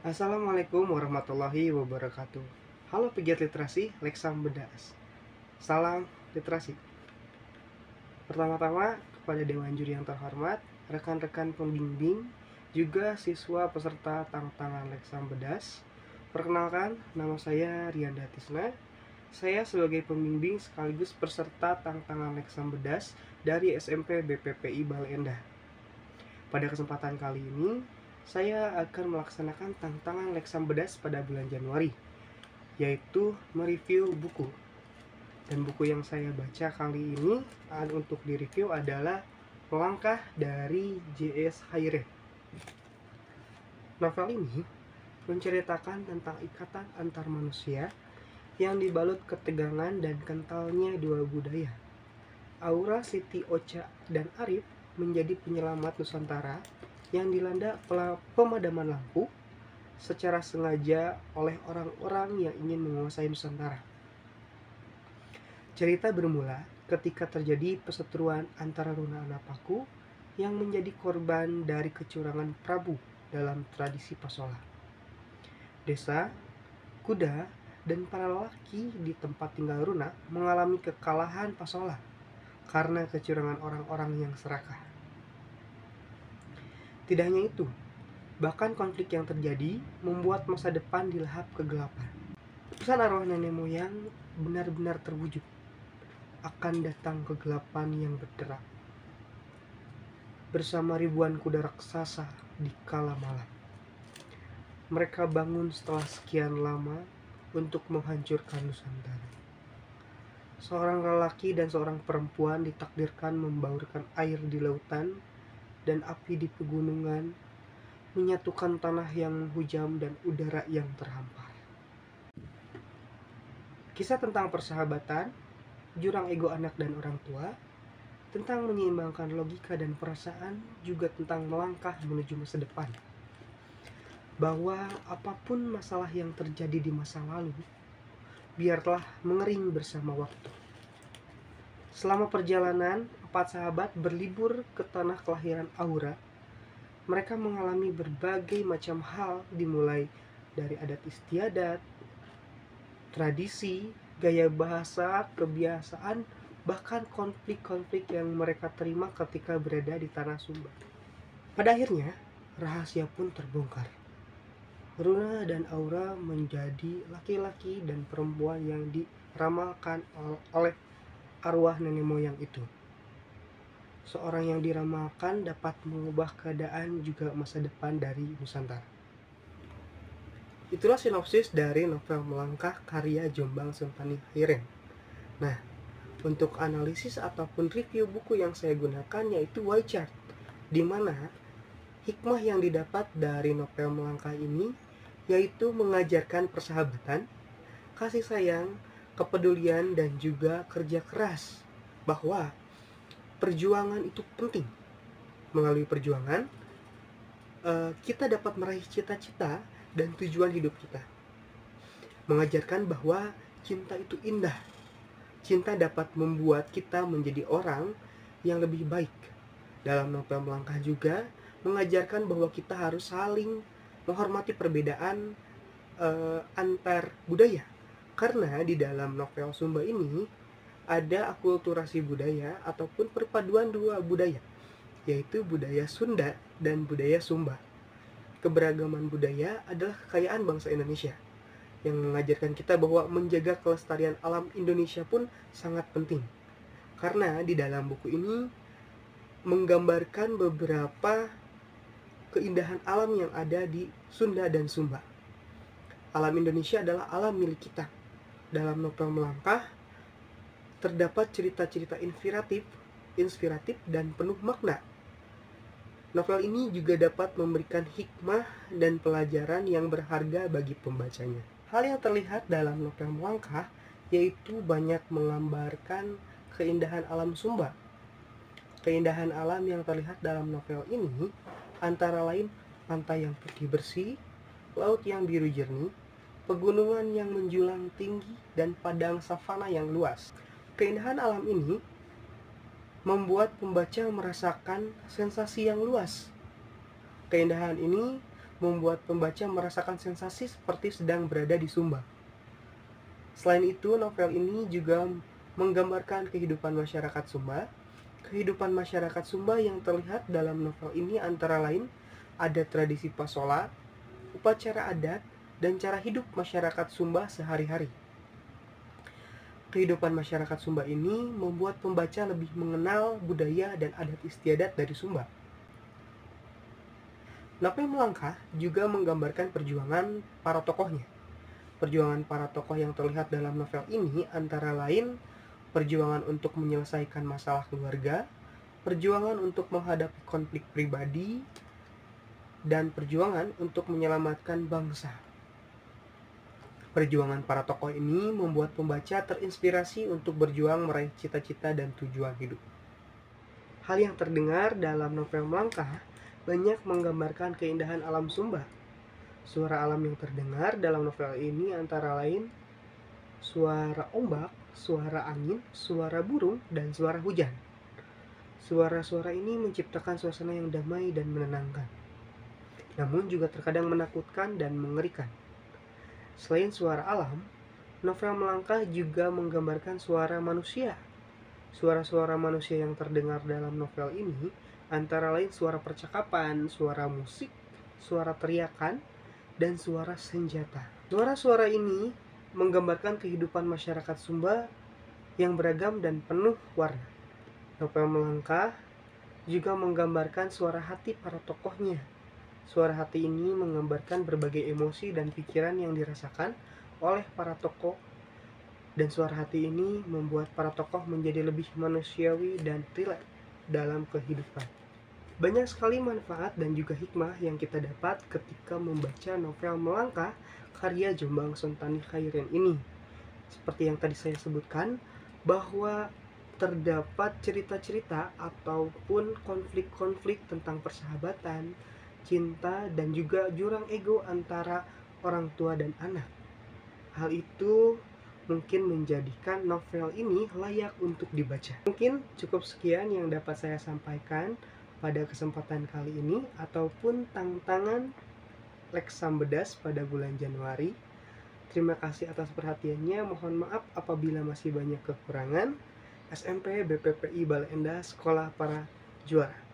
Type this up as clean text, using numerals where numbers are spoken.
Assalamualaikum warahmatullahi wabarakatuh. Halo pegiat literasi, Leksam Bedas. Salam literasi. Pertama-tama kepada Dewan Juri yang terhormat, rekan-rekan pembimbing, juga siswa peserta tantangan Leksam Bedas. Perkenalkan, nama saya Rianda Tisna. Saya sebagai pembimbing sekaligus peserta tantangan Leksam Bedas dari SMP BPPI Bale Endah. Pada kesempatan kali ini, saya akan melaksanakan tantangan Leksam Bedas pada bulan Januari, yaitu mereview buku. Dan buku yang saya baca kali ini untuk direview adalah Melangkah dari J.S. Haire. Novel ini menceritakan tentang ikatan antar manusia yang dibalut ketegangan dan kentalnya dua budaya. Aura, Siti, Ocha, dan Arif menjadi penyelamat Nusantara yang dilanda pemadaman lampu secara sengaja oleh orang-orang yang ingin menguasai Nusantara. Cerita bermula ketika terjadi perseteruan antara Runa Anapaku yang menjadi korban dari kecurangan Prabu dalam tradisi Pasola. Desa, kuda, dan para lelaki di tempat tinggal Runa mengalami kekalahan Pasola karena kecurangan orang-orang yang serakah. Tidak hanya itu, bahkan konflik yang terjadi membuat masa depan dilahap kegelapan. Pesan arwah nenek moyang benar-benar terwujud. Akan datang kegelapan yang berderak bersama ribuan kuda raksasa di kala malam. Mereka bangun setelah sekian lama untuk menghancurkan Nusantara. Seorang lelaki dan seorang perempuan ditakdirkan membaurkan air di lautan dan api di pegunungan, menyatukan tanah yang menghujam dan udara yang terhampar. Kisah tentang persahabatan, jurang ego anak dan orang tua, tentang menyeimbangkan logika dan perasaan, juga tentang melangkah menuju masa depan. Bahwa apapun masalah yang terjadi di masa lalu, biarlah mengering bersama waktu. Selama perjalanan, 4 sahabat berlibur ke tanah kelahiran Aura. Mereka mengalami berbagai macam hal, dimulai dari adat istiadat, tradisi, gaya bahasa, kebiasaan, bahkan konflik-konflik yang mereka terima ketika berada di tanah Sumba. Pada akhirnya, rahasia pun terbongkar. Runa dan Aura menjadi laki-laki dan perempuan yang diramalkan oleh arwah nenek moyang itu. Seorang yang diramalkan dapat mengubah keadaan juga masa depan dari Nusantara. Itulah sinopsis dari novel Melangkah karya Jombang Sempani Hairen. Nah, untuk analisis ataupun review buku yang saya gunakan yaitu Y-chart, di mana hikmah yang didapat dari novel Melangkah ini yaitu mengajarkan persahabatan, kasih sayang, kepedulian, dan juga kerja keras, bahwa perjuangan itu penting. Melalui perjuangan, kita dapat meraih cita-cita dan tujuan hidup kita. Mengajarkan bahwa cinta itu indah. Cinta dapat membuat kita menjadi orang yang lebih baik. Dalam novel Melangkah juga mengajarkan bahwa kita harus saling menghormati perbedaan antar budaya. Karena di dalam novel Sumba ini ada akulturasi budaya ataupun perpaduan dua budaya, yaitu budaya Sunda dan budaya Sumba. Keberagaman budaya adalah kekayaan bangsa Indonesia, yang mengajarkan kita bahwa menjaga kelestarian alam Indonesia pun sangat penting. Karena di dalam buku ini menggambarkan beberapa keindahan alam yang ada di Sunda dan Sumba. Alam Indonesia adalah alam milik kita. Dalam novel Melangkah terdapat cerita-cerita inspiratif dan penuh makna. Novel ini juga dapat memberikan hikmah dan pelajaran yang berharga bagi pembacanya. Hal yang terlihat dalam novel Melangkah yaitu banyak menggambarkan keindahan alam Sumba. Keindahan alam yang terlihat dalam novel ini antara lain pantai yang putih bersih, laut yang biru jernih, pegunungan yang menjulang tinggi, dan padang savana yang luas. Keindahan alam ini membuat pembaca merasakan sensasi yang luas. Keindahan ini membuat pembaca merasakan sensasi seperti sedang berada di Sumba. Selain itu, novel ini juga menggambarkan kehidupan masyarakat Sumba. Kehidupan masyarakat Sumba yang terlihat dalam novel ini antara lain ada tradisi pasola, upacara adat, dan cara hidup masyarakat Sumba sehari-hari. Kehidupan masyarakat Sumba ini membuat pembaca lebih mengenal budaya dan adat istiadat dari Sumba. Novel Melangkah juga menggambarkan perjuangan para tokohnya. Perjuangan para tokoh yang terlihat dalam novel ini antara lain perjuangan untuk menyelesaikan masalah keluarga, perjuangan untuk menghadapi konflik pribadi, dan perjuangan untuk menyelamatkan bangsa. Perjuangan para tokoh ini membuat pembaca terinspirasi untuk berjuang meraih cita-cita dan tujuan hidup. Hal yang terdengar dalam novel Melangkah banyak menggambarkan keindahan alam Sumba. Suara alam yang terdengar dalam novel ini antara lain suara ombak, suara angin, suara burung, dan suara hujan. Suara-suara ini menciptakan suasana yang damai dan menenangkan, namun juga terkadang menakutkan dan mengerikan. Selain suara alam, novel Melangkah juga menggambarkan suara manusia. Suara-suara manusia yang terdengar dalam novel ini antara lain suara percakapan, suara musik, suara teriakan, dan suara senjata. Suara-suara ini menggambarkan kehidupan masyarakat Sumba yang beragam dan penuh warna. Novel Melangkah juga menggambarkan suara hati para tokohnya. Suara hati ini menggambarkan berbagai emosi dan pikiran yang dirasakan oleh para tokoh, dan suara hati ini membuat para tokoh menjadi lebih manusiawi dan relate dalam kehidupan. Banyak sekali manfaat dan juga hikmah yang kita dapat ketika membaca novel Melangkah karya Jombang Suntani Khairin ini. Seperti yang tadi saya sebutkan, bahwa terdapat cerita-cerita ataupun konflik-konflik tentang persahabatan, cinta, dan juga jurang ego antara orang tua dan anak. Hal itu mungkin menjadikan novel ini layak untuk dibaca. Mungkin cukup sekian yang dapat saya sampaikan pada kesempatan kali ini, ataupun tantangan Lex Sambedas pada bulan Januari. Terima kasih atas perhatiannya. Mohon maaf apabila masih banyak kekurangan. SMP BPPI Balenda Sekolah Para Juara.